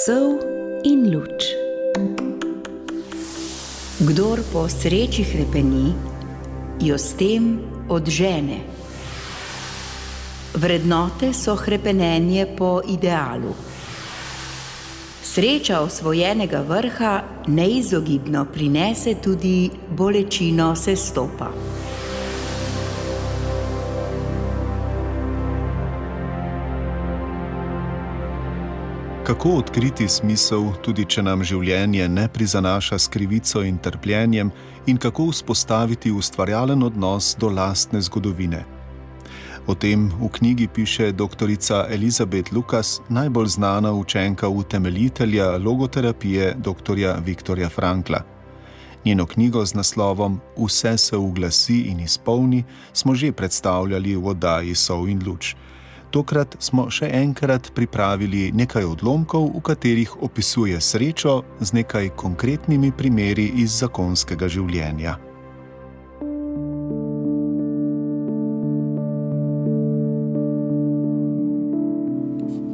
Sol in luč. Kdor po sreči hrepeni, jo s tem odžene. Vrednote so hrepenenje po idealu. Sreča osvojenega vrha neizogibno prinese tudi bolečino sestopa. Kako odkriti smisel, tudi če nam življenje ne prizanaša s krivico in trpljenjem, in kako vzpostaviti ustvarjalen odnos do lastne zgodovine? O tem v knjigi piše doktorica Elizabeth Lucas, najbolj znana učenka utemeljitelja logoterapije doktorja Viktorja Frankla. Njeno knjigo z naslovom Vse se uglasi in izpolni smo že predstavljali v oddaji Sol in luč. Tokrat smo še enkrat pripravili nekaj odlomkov, v katerih opisuje srečo z nekaj konkretnimi primeri iz zakonskega življenja.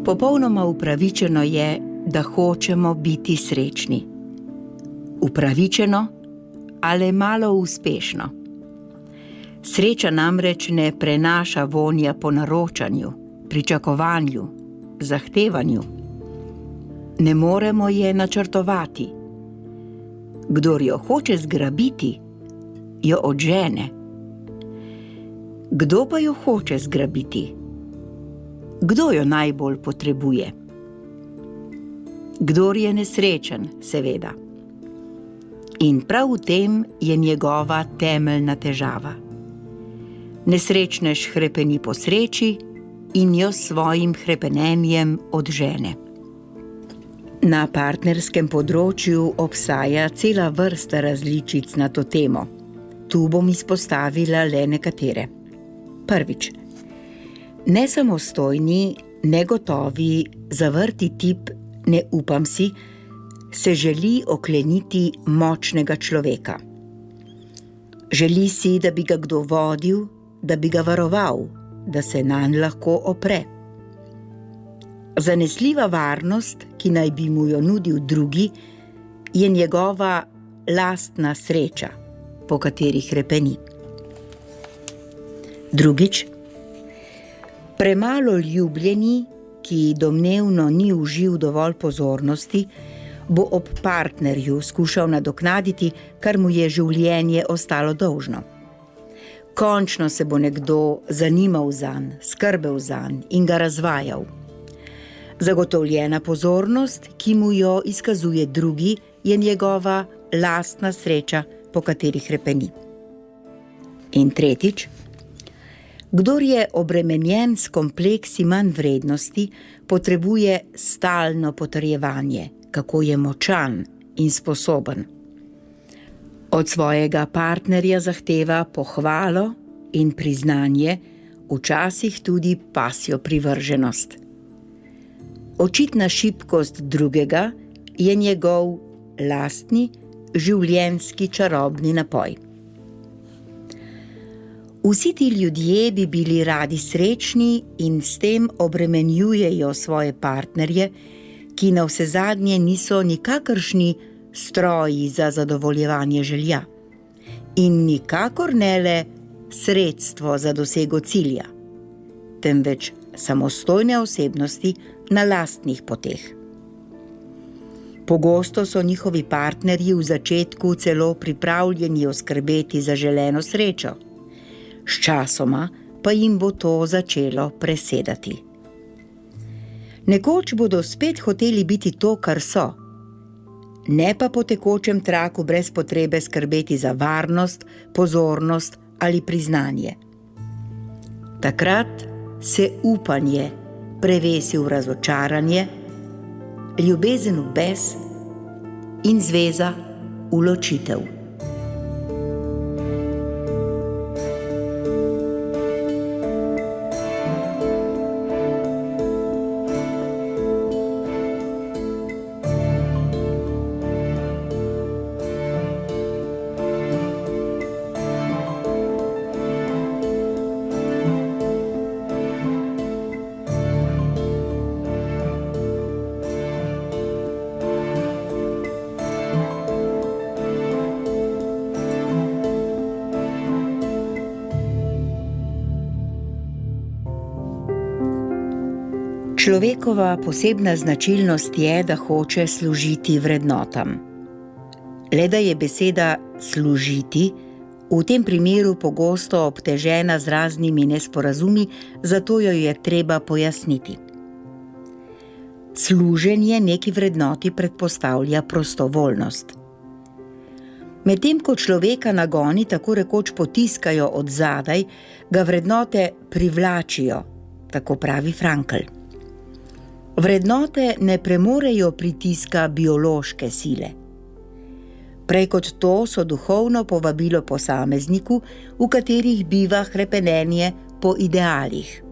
Popolnoma upravičeno je, da hočemo biti srečni. Upravičeno, ali malo uspešno. Sreča namreč ne prenaša vonja po naročanju, pričakovanju, zahtevanju. Ne moremo je načrtovati. Kdor jo hoče zgrabiti, jo odžene. Kdo pa jo hoče zgrabiti? Kdo jo najbolj potrebuje? Kdor je nesrečen, seveda. In prav v tem je njegova temeljna težava. Nesrečnež hrepeni po sreči in jo s svojim hrepenenjem odžene. Na partnerskem področju obstaja cela vrsta različic na to temo. Tu bom izpostavila le nekatere. Prvič. Nesamostojni, negotovi, zavrti tip ne upam si, se želi okleniti močnega človeka. Želi si, da bi ga kdo vodil, da bi ga varoval, da se nanj lahko opre. Zanesljiva varnost, ki naj bi mu jo nudil drugi, je njegova lastna sreča, po kateri hrepeni. Drugič. Premalo ljubljeni, ki domnevno ni užil dovolj pozornosti, bo ob partnerju skušal nadoknaditi, kar mu je življenje ostalo dolžno. Končno se bo nekdo zanimal zanj, skrbel zanj in ga razvajal. Zagotovljena pozornost, ki mu jo izkazuje drugi, je njegova lastna sreča, po kateri hrepeni. In tretjič. Kdor je obremenjen s kompleksi manj vrednosti, potrebuje stalno potrjevanje, kako je močan in sposoben. Od svojega partnerja zahteva pohvalo in priznanje, včasih tudi pasjo privrženost. Očitna šibkost drugega je njegov lastni življenjski čarobni napoj. Vsi ti ljudje bi bili radi srečni in s tem obremenjujejo svoje partnerje, ki navsezadnje niso nikakršni stroji za zadovoljevanje želja in nikakor ne le sredstvo za dosego cilja, temveč samostojne osebnosti na lastnih poteh. Pogosto so njihovi partnerji v začetku celo pripravljeni oskrbeti za želeno srečo. Sčasoma pa jim bo to začelo presedati. Nekoč bodo spet hoteli biti to, kar so, ne pa po tekočem traku brez potrebe skrbeti za varnost, pozornost ali priznanje. Takrat se upanje prevesi v razočaranje, ljubezen v bes in zveza v ločitev. Človekova posebna značilnost je, da hoče služiti vrednotam. Le da je beseda služiti v tem primeru pogosto obtežena z raznimi nesporazumi, zato jo je treba pojasniti. Služenje neki vrednoti predpostavlja prostovoljnost. Medtem ko človeka nagoni tako rekoč potiskajo od zadaj, ga vrednote privlačijo, tako pravi Frankl. Vrednote ne premorejo pritiska biološke sile. Prej kot to so duhovno povabilo posamezniku, v katerih biva hrepenenje po idealih.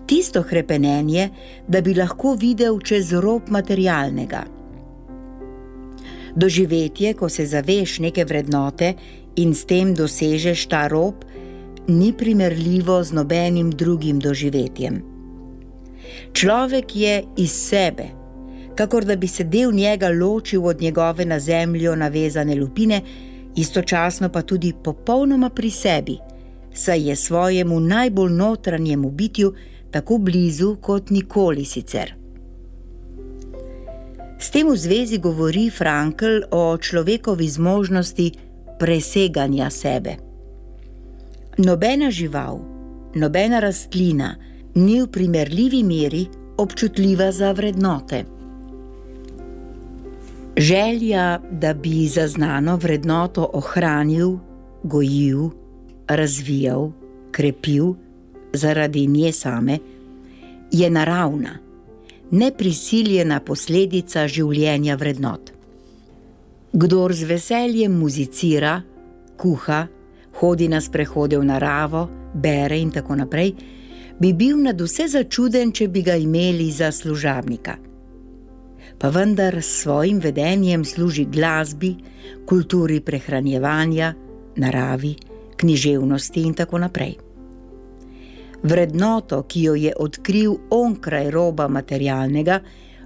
Tisto hrepenenje, da bi lahko videl čez rob materialnega. Doživetje, ko se zaveš neke vrednote in s tem dosežeš ta rob, ni primerljivo z nobenim drugim doživetjem. Človek je iz sebe, kakor da bi se del njega ločil od njegove na zemljo navezane lupine, istočasno pa tudi popolnoma pri sebi, saj je svojemu najbolj notranjemu bitju tako blizu kot nikoli sicer. S tem v zvezi govori Frankl o človekovi zmožnosti preseganja sebe. Nobena žival, nobena rastlina ni v primerljivi meri občutljiva za vrednote. Želja, da bi zaznano vrednoto ohranil, gojil, razvijal, krepil zaradi nje same, je naravna, neprisiljena posledica življenja vrednot. Kdor z veseljem muzicira, kuha, hodi na sprehode v naravo, bere in tako naprej, bi bil nadvse začuden, če bi ga imeli za služabnika. Pa vendar s svojim vedenjem služi glasbi, kulturi prehranjevanja, naravi, književnosti in tako naprej. Vrednoto, ki jo je odkril onkraj roba materialnega,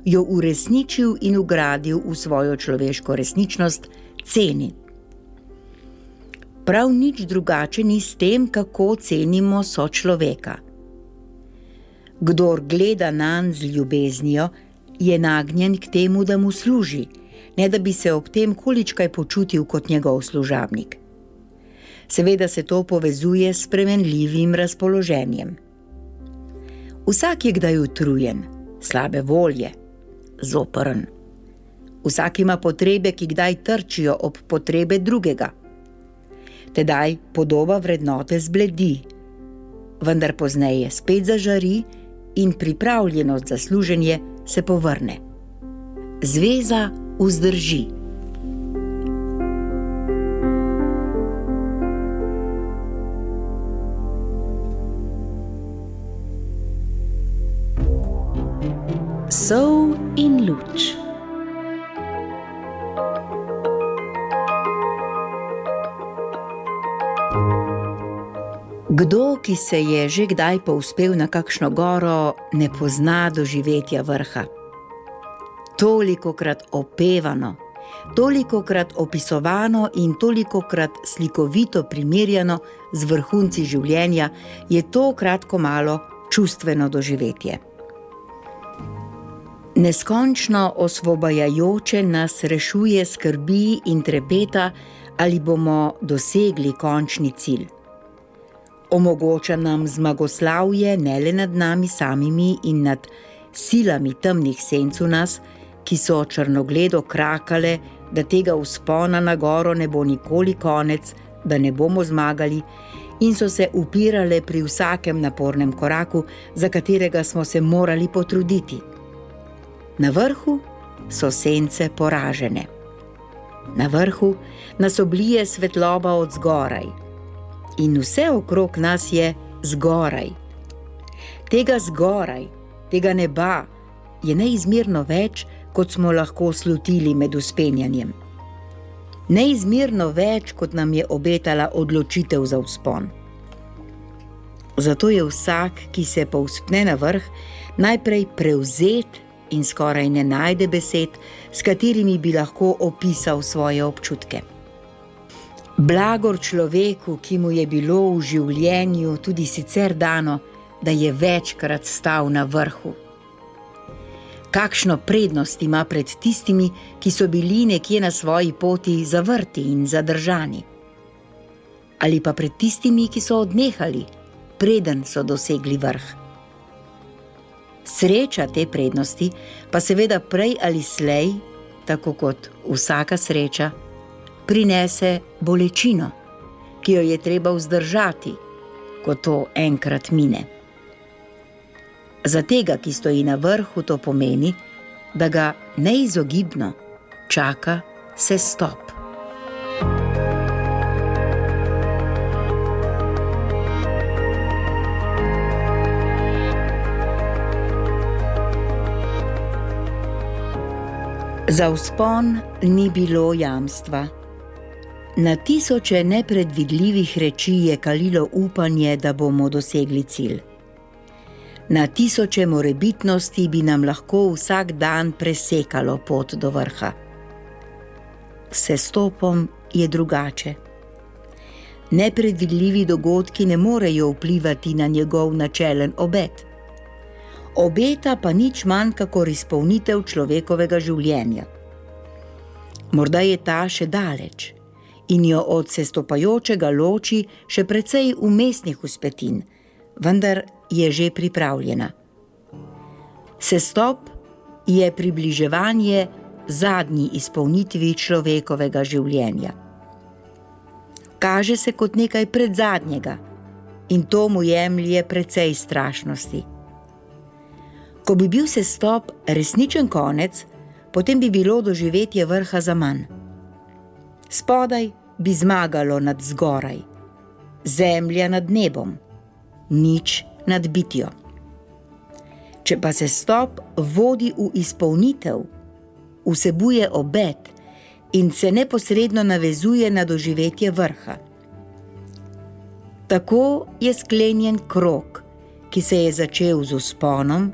jo uresničil in vgradil v svojo človeško resničnost, ceni. Prav nič drugače ni s tem, kako cenimo sočloveka. Kdor gleda nanj z ljubeznijo, je nagnjen k temu, da mu služi, ne da bi se ob tem količkaj počutil kot njegov služabnik. Seveda se to povezuje s spremenljivim razpoloženjem. Vsak je kdaj utrujen, slabe volje, zoprn. Vsak ima potrebe, ki kdaj trčijo ob potrebe drugega. Tedaj podoba vrednote zbledi, vendar pozneje spet zažari in pripravljenost za služenje se povrne. Zveza vzdrži. Sol in luč. Kdo, ki se je že kdaj povzpel na kakšno goro, ne pozna doživetja vrha. Tolikokrat opevano, tolikokrat opisovano in tolikokrat slikovito primerjano z vrhunci življenja, je to kratko malo čustveno doživetje. Neskončno osvobajajoče nas rešuje skrbi in trepeta, ali bomo dosegli končni cilj. Omogoča nam zmagoslavje ne le nad nami samimi in nad silami temnih senc v nas, ki so črnogledo krakale, da tega vzpona na goro ne bo nikoli konec, da ne bomo zmagali, in so se upirale pri vsakem napornem koraku, za katerega smo se morali potruditi. Na vrhu so sence poražene. Na vrhu nas oblije svetloba od zgoraj. In vse okrog nas je zgoraj. Tega zgoraj, tega neba, je neizmerno več, kot smo lahko slutili med vzpenjanjem. Neizmerno več, kot nam je obetala odločitev za vzpon. Zato je vsak, ki se povzpne na vrh, najprej prevzet in skoraj ne najde besed, s katerimi bi lahko opisal svoje občutke. Blagor človeku, ki mu je bilo v življenju tudi sicer dano, da je večkrat stal na vrhu. Kakšno prednost ima pred tistimi, ki so bili nekje na svoji poti zavrti in zadržani? Ali pa pred tistimi, ki so odnehali, preden so dosegli vrh? Sreča te prednosti pa seveda prej ali slej, tako kot vsaka sreča, prinese bolečino, ki jo je treba vzdržati, ko to enkrat mine. Za tega, ki stoji na vrhu, to pomeni, da ga neizogibno čaka sestop. Za vzpon ni bilo jamstva. Na tisoče nepredvidljivih reči je kalilo upanje, da bomo dosegli cilj. Na tisoče morebitnosti bi nam lahko vsak dan presekalo pot do vrha. S sestopom je drugače. Nepredvidljivi dogodki ne morejo vplivati na njegov načelen obet. Obeta pa nič manj kakor izpolnitev človekovega življenja. Morda je ta še daleč in jo od sestopajočega loči še precej vmesnih vzpetin, vendar je že pripravljena. Sestop je približevanje zadnji izpolnitvi človekovega življenja. Kaže se kot nekaj predzadnjega in to mu jemlje precej strašnosti. Ko bi bil sestop resničen konec, potem bi bilo doživetje vrha zaman. Spodaj bi zmagalo nad zgoraj, zemlja nad nebom, nič nad bitjo. Če pa sestop vodi v izpolnitev, vsebuje obet in se neposredno navezuje na doživetje vrha. Tako je sklenjen krog, ki se je začel z vzponom,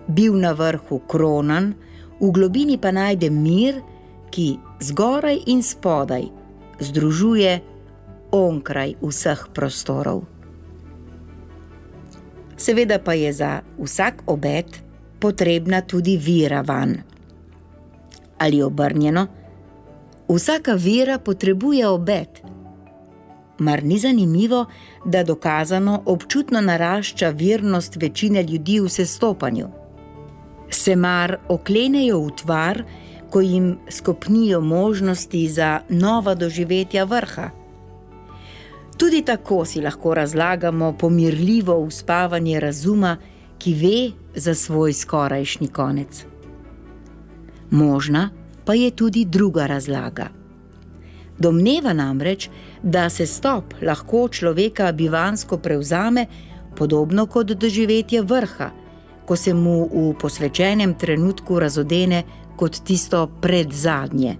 bil na vrhu kronan, v globini pa najde mir, ki zgoraj in spodaj združuje onkraj vseh prostorov. Seveda pa je za vsak obet potrebna tudi vera vanj. Ali obrnjeno, vsaka vera potrebuje obet. Mar ni zanimivo, da dokazano občutno narašča vernost večine ljudi v sestopanju? Se mar oklenejo v tvar, ko jim skopnijo možnosti za nova doživetja vrha? Tudi tako si lahko razlagamo pomirljivo uspavanje razuma, ki ve za svoj skorajšnji konec. Možna pa je tudi druga razlaga. Domneva namreč, da sestop lahko človeka bivansko prevzame, podobno kot doživetje vrha, ko se mu v posvečenem trenutku razodene kot tisto predzadnje.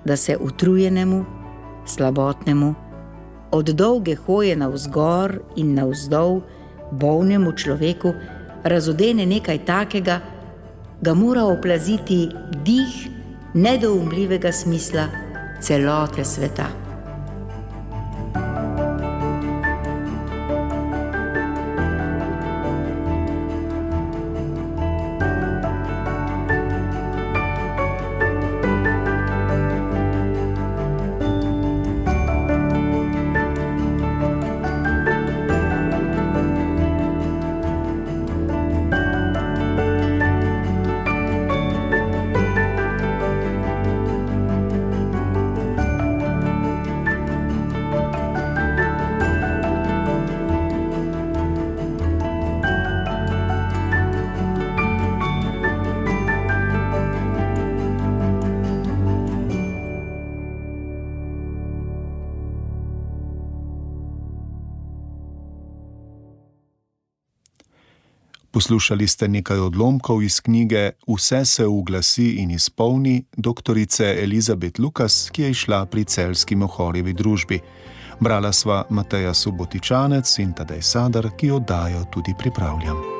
Da se utrujenemu, slabotnemu, od dolge hoje navzgor in navzdol, bolnemu človeku razodene nekaj takega, ga mora oplaziti dih nedoumljivega smisla celote sveta. Poslušali ste nekaj odlomkov iz knjige Vse se uglasi in izpolni doktorice Elizabet Lukas, ki je izšla pri Celjski Mohorjevi družbi. Brala sva Mateja Subotičanec in Tadej Sadar, ki oddajo tudi pripravljam.